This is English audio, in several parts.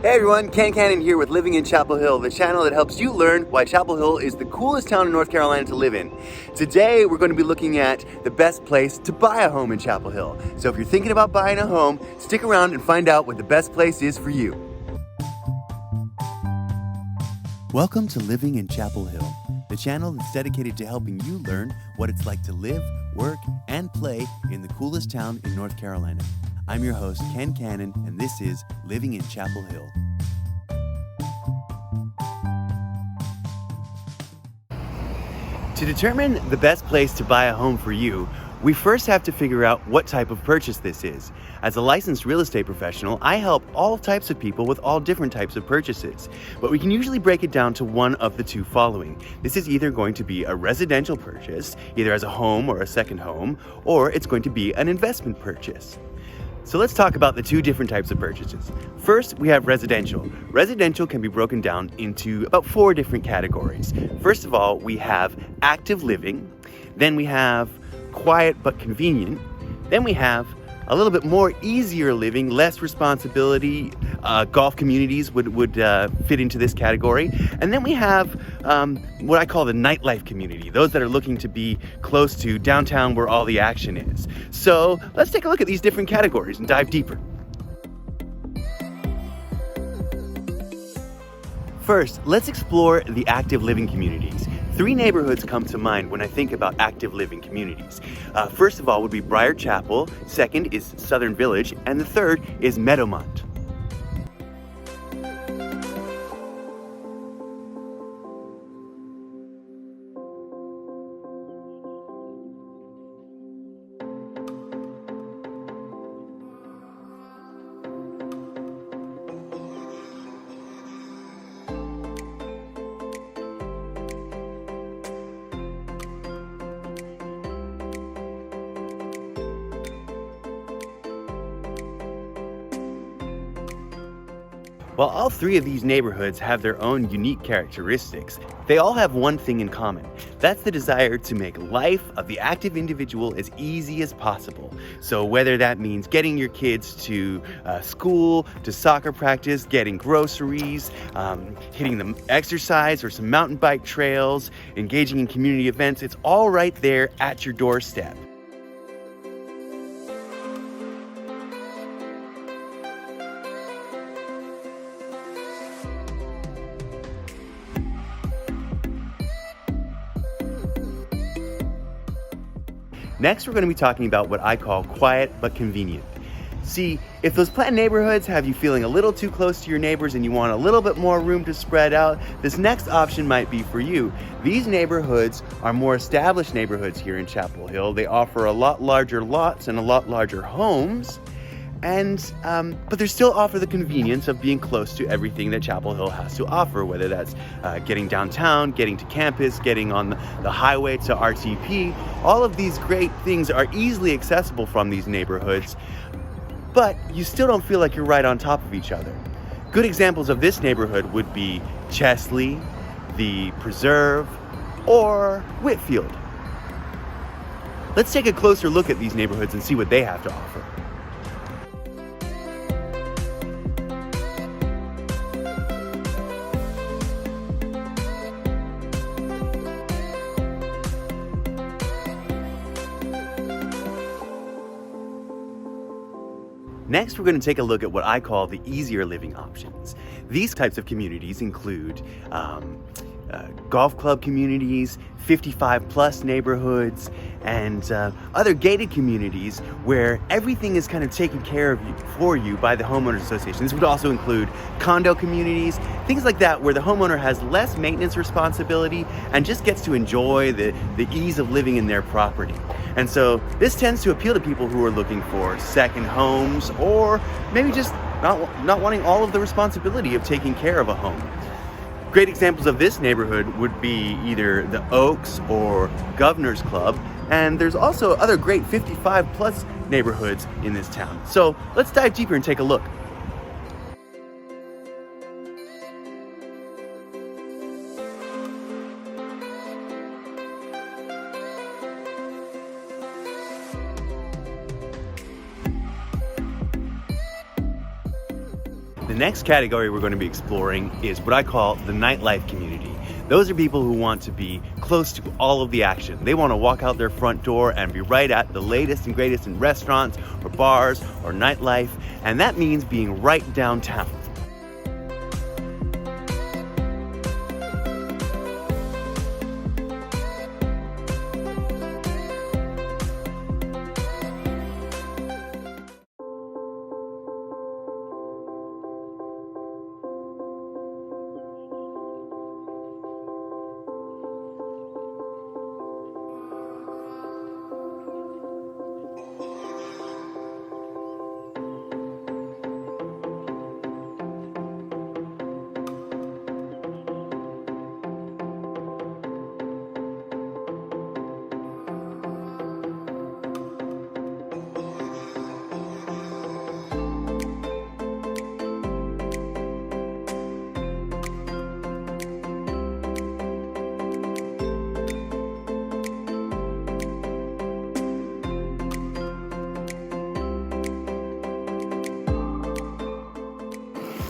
Hey everyone, Ken Cannon here with Living in Chapel Hill, the channel that helps you learn why Chapel Hill is the coolest town in North Carolina to live in. Today we're going to be looking at the best place to buy a home in Chapel Hill. So if you're thinking about buying a home, stick around and find out what the best place is for you. Welcome to Living in Chapel Hill, the channel that's dedicated to helping you learn what it's like to live, work, and play in the coolest town in North Carolina. I'm your host, Ken Cannon, and this is Living in Chapel Hill. To determine the best place to buy a home for you, we first have to figure out what type of purchase this is. As a licensed real estate professional, I help all types of people with all different types of purchases, but we can usually break it down to one of the two following. This is either going to be a residential purchase, either as a home or a second home, or it's going to be an investment purchase. So let's talk about the two different types of purchases. First, we have residential. Residential can be broken down into about 4 different categories. First of all, we have active living, then we have quiet but convenient, then we have a little bit more easier living, less responsibility. Golf communities would fit into this category. And then we have what I call the Nightlife Community, those that are looking to be close to downtown where all the action is. So let's take a look at these different categories and dive deeper. First, let's explore the active living communities. 3 neighborhoods come to mind when I think about active living communities. First of all would be Briar Chapel, second is Southern Village, and the third is Meadowmont. While all 3 of these neighborhoods have their own unique characteristics, they all have one thing in common. That's the desire to make life of the active individual as easy as possible. So whether that means getting your kids to school, to soccer practice, getting groceries, hitting the exercise or some mountain bike trails, engaging in community events, it's all right there at your doorstep. Next, we're going to be talking about what I call quiet but convenient. See, if those planned neighborhoods have you feeling a little too close to your neighbors and you want a little bit more room to spread out, this next option might be for you. These neighborhoods are more established neighborhoods here in Chapel Hill. They offer a lot larger lots and a lot larger homes, but they still offer the convenience of being close to everything that Chapel Hill has to offer, whether that's getting downtown, getting to campus, getting on the highway to RTP. All of these great things are easily accessible from these neighborhoods, but you still don't feel like you're right on top of each other. Good examples of this neighborhood would be Chesley, the Preserve, or Whitfield. Let's take a closer look at these neighborhoods and see what they have to offer. Next, we're going to take a look at what I call the easier living options. These types of communities include golf club communities, 55 plus neighborhoods, and other gated communities where everything is kind of taken care of for you by the homeowners association. This would also include condo communities, things like that where the homeowner has less maintenance responsibility and just gets to enjoy the ease of living in their property. And so this tends to appeal to people who are looking for second homes or maybe just not wanting all of the responsibility of taking care of a home. Great examples of this neighborhood would be either the Oaks or Governor's Club, and there's also other great 55 plus neighborhoods in this town. So let's dive deeper and take a look. The next category we're going to be exploring is what I call the nightlife community. Those are people who want to be close to all of the action. They want to walk out their front door and be right at the latest and greatest in restaurants or bars or nightlife, and that means being right downtown.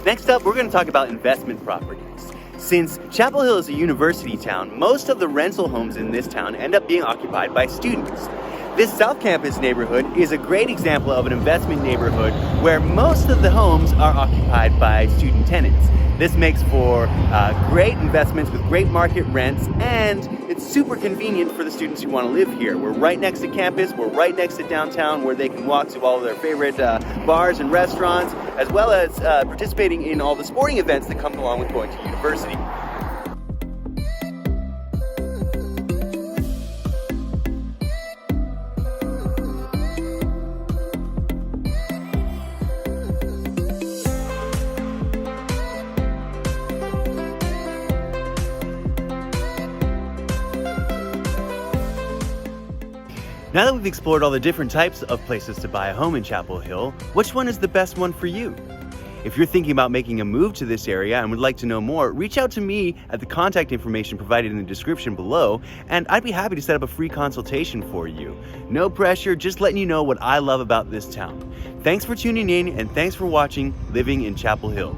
Next up, we're going to talk about investment properties. Since Chapel Hill is a university town, most of the rental homes in this town end up being occupied by students. This South Campus neighborhood is a great example of an investment neighborhood where most of the homes are occupied by student tenants. This makes for great investments with great market rents, and it's super convenient for the students who want to live here. We're right next to campus, we're right next to downtown where they can walk to all of their favorite bars and restaurants, as well as participating in all the sporting events that come along with going to university. Now that we've explored all the different types of places to buy a home in Chapel Hill, which one is the best one for you? If you're thinking about making a move to this area and would like to know more, reach out to me at the contact information provided in the description below, and I'd be happy to set up a free consultation for you. No pressure, just letting you know what I love about this town. Thanks for tuning in, and thanks for watching Living in Chapel Hill.